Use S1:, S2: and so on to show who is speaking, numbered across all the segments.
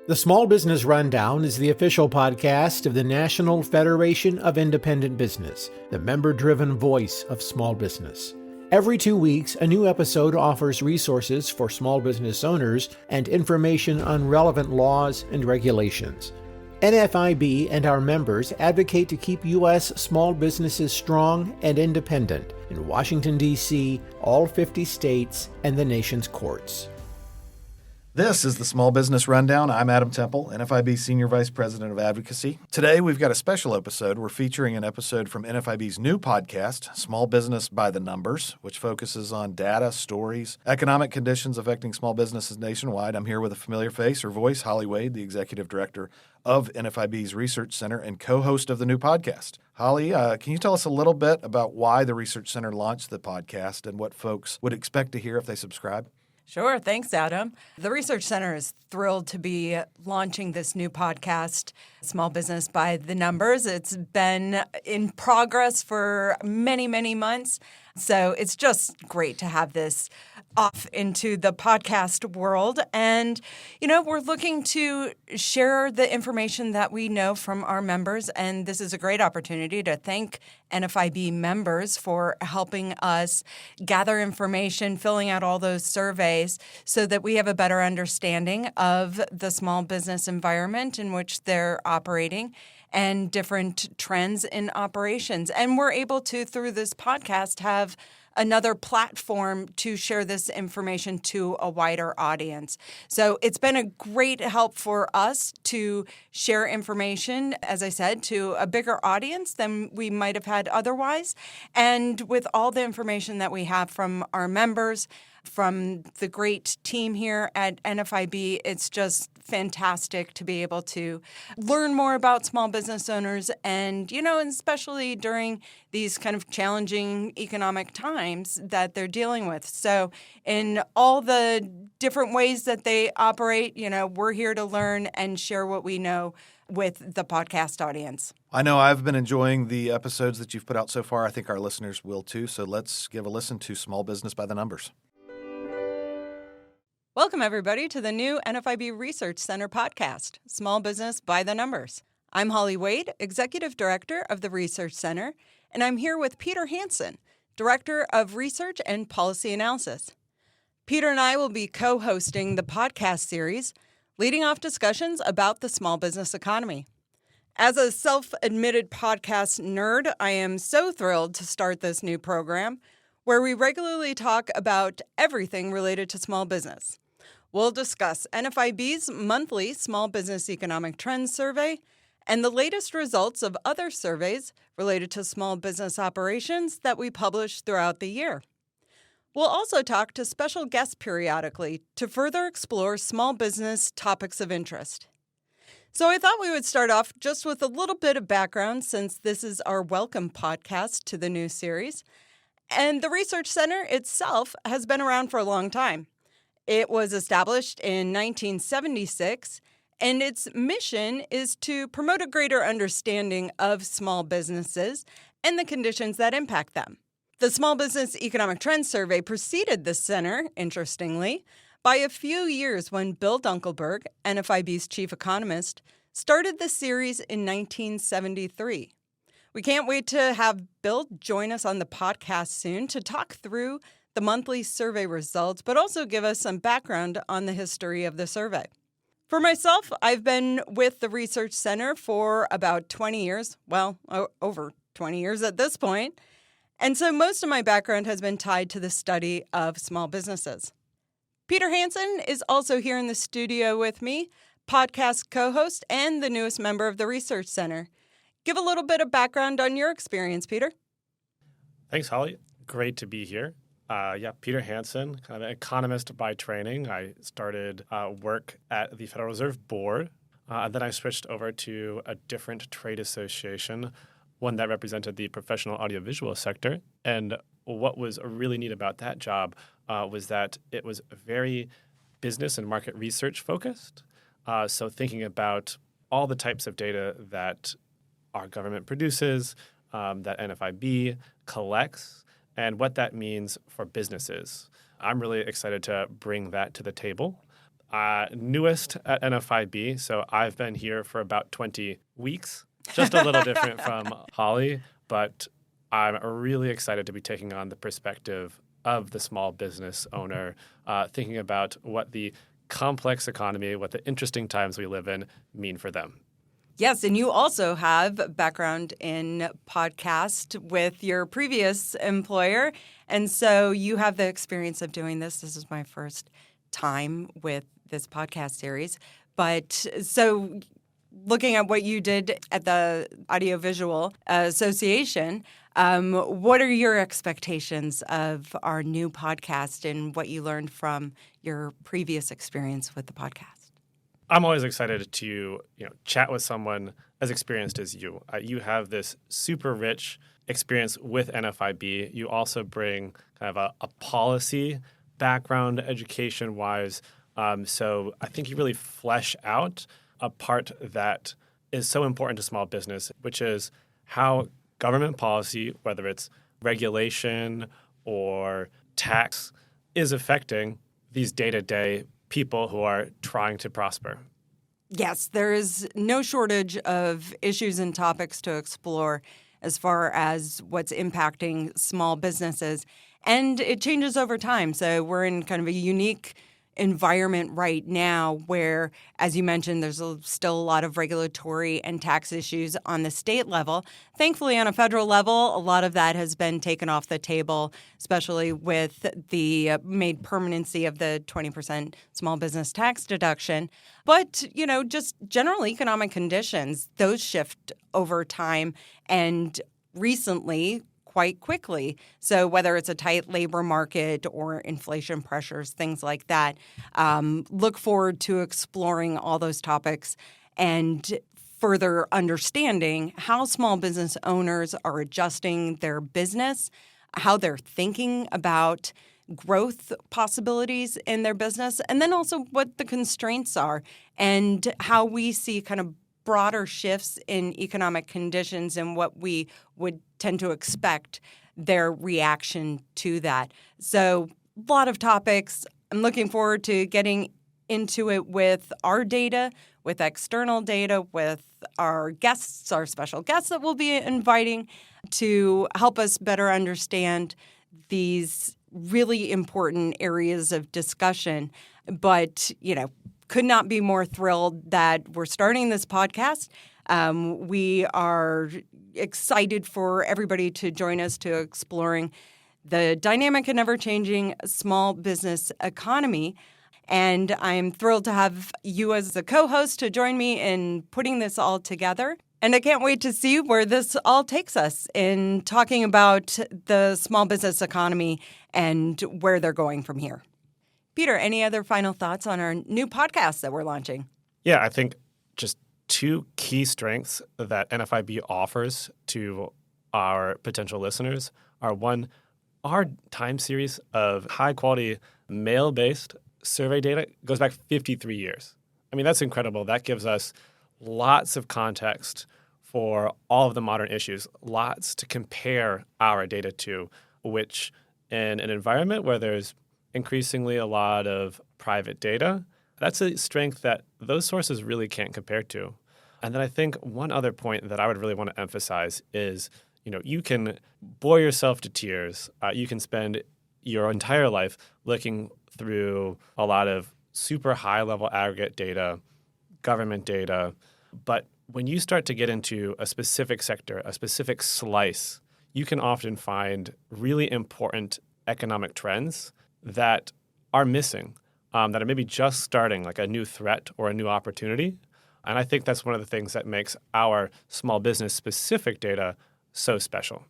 S1: The Small Business Rundown is the official podcast of the National Federation of Independent Business, the member-driven voice of small business. Every 2 weeks, a new episode offers resources for small business owners and information on relevant laws and regulations. NFIB and our members advocate to keep U.S. small businesses strong and independent in Washington, D.C., all 50 states, and the nation's courts.
S2: This is the Small Business Rundown. I'm Adam Temple, NFIB Senior Vice President of Advocacy. Today, we've got a special episode. We're featuring an episode from NFIB's new podcast, Small Business by the Numbers, which focuses on data, stories, economic conditions affecting small businesses nationwide. I'm here with a familiar face or voice, Holly Wade, the Executive Director of NFIB's Research Center and co-host of the new podcast. Holly, can you tell us a little bit about why the Research Center launched the podcast and what folks would expect to hear if they subscribe?
S3: Sure. Thanks, Adam. The Research Center is thrilled to be launching this new podcast, Small Business by the Numbers. It's been in progress for many, many months. So it's just great to have this off into the podcast world. And, we're looking to share the information that we know from our members. And this is a great opportunity to thank NFIB members for helping us gather information, filling out all those surveys so that we have a better understanding of the small business environment in which they're operating and different trends in operations. And we're able to, through this podcast, have another platform to share this information to a wider audience. So it's been a great help for us to share information, as I said, to a bigger audience than we might have had otherwise. And with all the information that we have from our members, from the great team here at NFIB, it's just fantastic to be able to learn more about small business owners and especially during these kind of challenging economic times that they're dealing with. So in all the different ways that they operate, we're here to learn and share what we know with the podcast audience.
S2: I know I've been enjoying the episodes that you've put out so far. I think our listeners will too. So let's give a listen to Small Business by the Numbers.
S3: Welcome, everybody, to the new NFIB Research Center podcast, Small Business by the Numbers. I'm Holly Wade, Executive Director of the Research Center, and I'm here with Peter Hansen, Director of Research and Policy Analysis. Peter and I will be co-hosting the podcast series, leading off discussions about the small business economy. As a self-admitted podcast nerd, I am so thrilled to start this new program, where we regularly talk about everything related to small business. We'll discuss NFIB's monthly Small Business Economic Trends Survey and the latest results of other surveys related to small business operations that we publish throughout the year. We'll also talk to special guests periodically to further explore small business topics of interest. So I thought we would start off just with a little bit of background, since this is our welcome podcast to the new series. And the Research Center itself has been around for a long time. It was established in 1976, and its mission is to promote a greater understanding of small businesses and the conditions that impact them. The Small Business Economic Trends Survey preceded the center, interestingly, by a few years when Bill Dunkelberg, NFIB's chief economist, started the series in 1973. We can't wait to have Bill join us on the podcast soon to talk through the monthly survey results, but also give us some background on the history of the survey. For myself, I've been with the Research Center for about 20 years, over 20 years at this point, and so most of my background has been tied to the study of small businesses. Peter Hansen is also here in the studio with me, podcast co-host and the newest member of the Research Center. Give a little bit of background on your experience, Peter.
S4: Thanks, Holly. Great to be here. Peter Hansen, kind of an economist by training. I started work at the Federal Reserve Board, and then I switched over to a different trade association, one that represented the professional audiovisual sector. And what was really neat about that job was that it was very business and market research focused. So thinking about all the types of data that our government produces, that NFIB collects, and what that means for businesses. I'm really excited to bring that to the table. Newest at NFIB, so I've been here for about 20 weeks. Just a little different from Holly, but I'm really excited to be taking on the perspective of the small business owner, thinking about what the complex economy, what the interesting times we live in mean for them.
S3: Yes, and you also have background in podcast with your previous employer, and so you have the experience of doing this. This is my first time with this podcast series, but so looking at what you did at the Audiovisual Association, what are your expectations of our new podcast and what you learned from your previous experience with the podcast?
S4: I'm always excited to chat with someone as experienced as you. You have this super rich experience with NFIB. You also bring kind of a policy background education-wise. So I think you really flesh out a part that is so important to small business, which is how government policy, whether it's regulation or tax, is affecting these day-to-day people who are trying to prosper.
S3: Yes, there is no shortage of issues and topics to explore as far as what's impacting small businesses. And it changes over time. So we're in kind of a unique environment right now where, as you mentioned, there's still a lot of regulatory and tax issues on the state level. Thankfully, on a federal level, a lot of that has been taken off the table, especially with the made permanency of the 20% small business tax deduction. But, just general economic conditions, those shift over time and recently quite quickly. So whether it's a tight labor market or inflation pressures, things like that, look forward to exploring all those topics and further understanding how small business owners are adjusting their business, how they're thinking about growth possibilities in their business, and then also what the constraints are and how we see kind of broader shifts in economic conditions and what we would tend to expect their reaction to that. So a lot of topics. I'm looking forward to getting into it with our data, with external data, with our guests, our special guests that we'll be inviting to help us better understand these really important areas of discussion. But, could not be more thrilled that we're starting this podcast. We are excited for everybody to join us to exploring the dynamic and ever-changing small business economy. And I'm thrilled to have you as the co-host to join me in putting this all together. And I can't wait to see where this all takes us in talking about the small business economy and where they're going from here. Peter, any other final thoughts on our new podcast that we're launching?
S4: Yeah, I think just two key strengths that NFIB offers to our potential listeners are, one, our time series of high-quality mail-based survey data goes back 53 years. I mean, that's incredible. That gives us lots of context for all of the modern issues, lots to compare our data to, which in an environment where there's increasingly a lot of private data, that's a strength that those sources really can't compare to. And then I think one other point that I would really want to emphasize is, you can bore yourself to tears. You can spend your entire life looking through a lot of super high-level aggregate data, government data. But when you start to get into a specific sector, a specific slice, you can often find really important economic trends that are missing, that are maybe just starting, like a new threat or a new opportunity. And I think that's one of the things that makes our small business-specific data so special.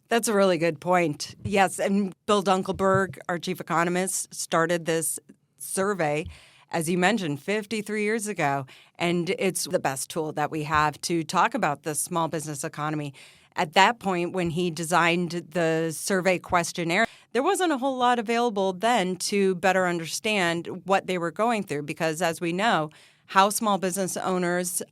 S3: That's a really good point. Yes, and Bill Dunkelberg, our chief economist, started this survey, as you mentioned, 53 years ago. And it's the best tool that we have to talk about the small business economy. At that point, when he designed the survey questionnaire, there wasn't a whole lot available then to better understand what they were going through because, as we know, how small business owners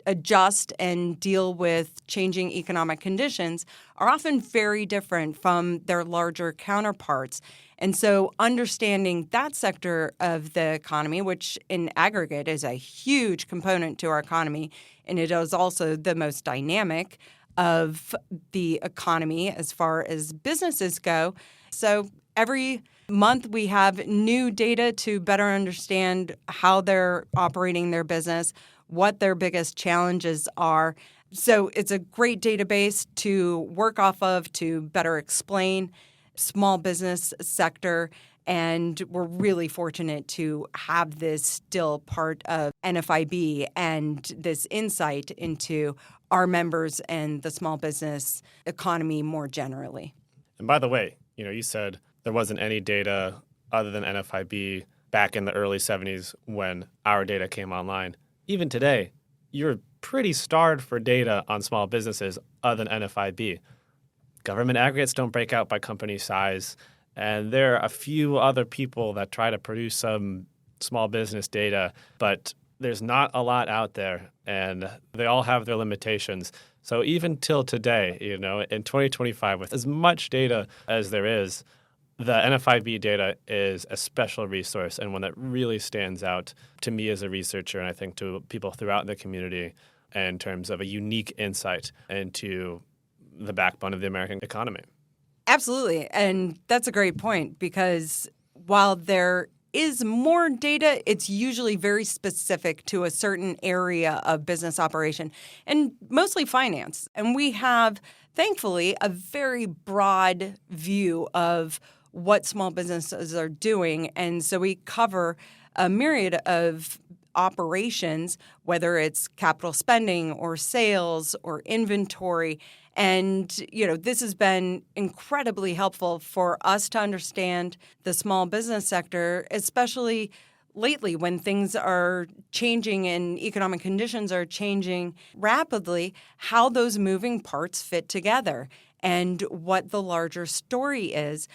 S3: adjust and deal with changing economic conditions are often very different from their larger counterparts. And so understanding that sector of the economy, which in aggregate is a huge component to our economy, and it is also the most dynamic of the economy as far as businesses go. So every month we have new data to better understand how they're operating their business, what their biggest challenges are. So it's a great database to work off of to better explain small business sector. And we're really fortunate to have this still part of NFIB and this insight into our members and the small business economy more generally.
S4: And by the way, you said there wasn't any data other than NFIB back in the early 70s when our data came online. Even today, you're pretty starved for data on small businesses other than NFIB. Government aggregates don't break out by company size, and there are a few other people that try to produce some small business data, but there's not a lot out there, and they all have their limitations. So even till today, in 2025, with as much data as there is, the NFIB data is a special resource and one that really stands out to me as a researcher, and I think to people throughout the community in terms of a unique insight into the backbone of the American economy.
S3: Absolutely. And that's a great point because while there is more data, it's usually very specific to a certain area of business operation and mostly finance. And we have, thankfully, a very broad view of what small businesses are doing. And so we cover a myriad of operations, whether it's capital spending or sales or inventory. And, this has been incredibly helpful for us to understand the small business sector, especially lately when things are changing and economic conditions are changing rapidly, how those moving parts fit together and what the larger story is.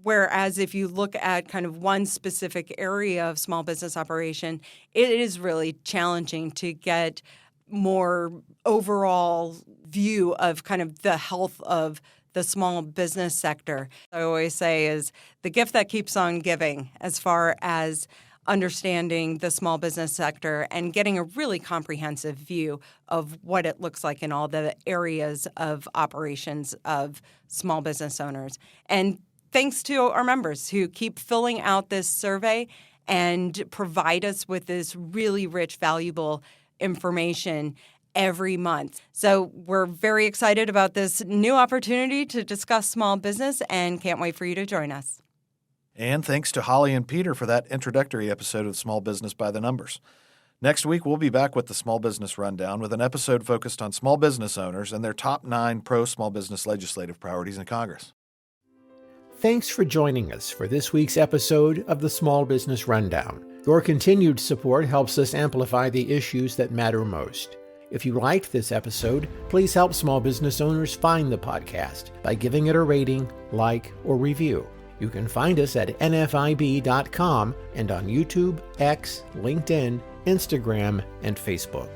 S3: Whereas if you look at kind of one specific area of small business operation, it is really challenging to get more overall view of kind of the health of the small business sector. I always say is the gift that keeps on giving as far as understanding the small business sector and getting a really comprehensive view of what it looks like in all the areas of operations of small business owners. And thanks to our members who keep filling out this survey and provide us with this really rich, valuable information every month. So we're very excited about this new opportunity to discuss small business and can't wait for you to join us.
S2: And thanks to Holly and Peter for that introductory episode of Small Business by the Numbers. Next week, we'll be back with the Small Business Rundown with an episode focused on small business owners and their top 9 pro-small business legislative priorities in Congress.
S1: Thanks for joining us for this week's episode of the Small Business Rundown. Your continued support helps us amplify the issues that matter most. If you liked this episode, please help small business owners find the podcast by giving it a rating, like, or review. You can find us at nfib.com and on YouTube, X, LinkedIn, Instagram, and Facebook.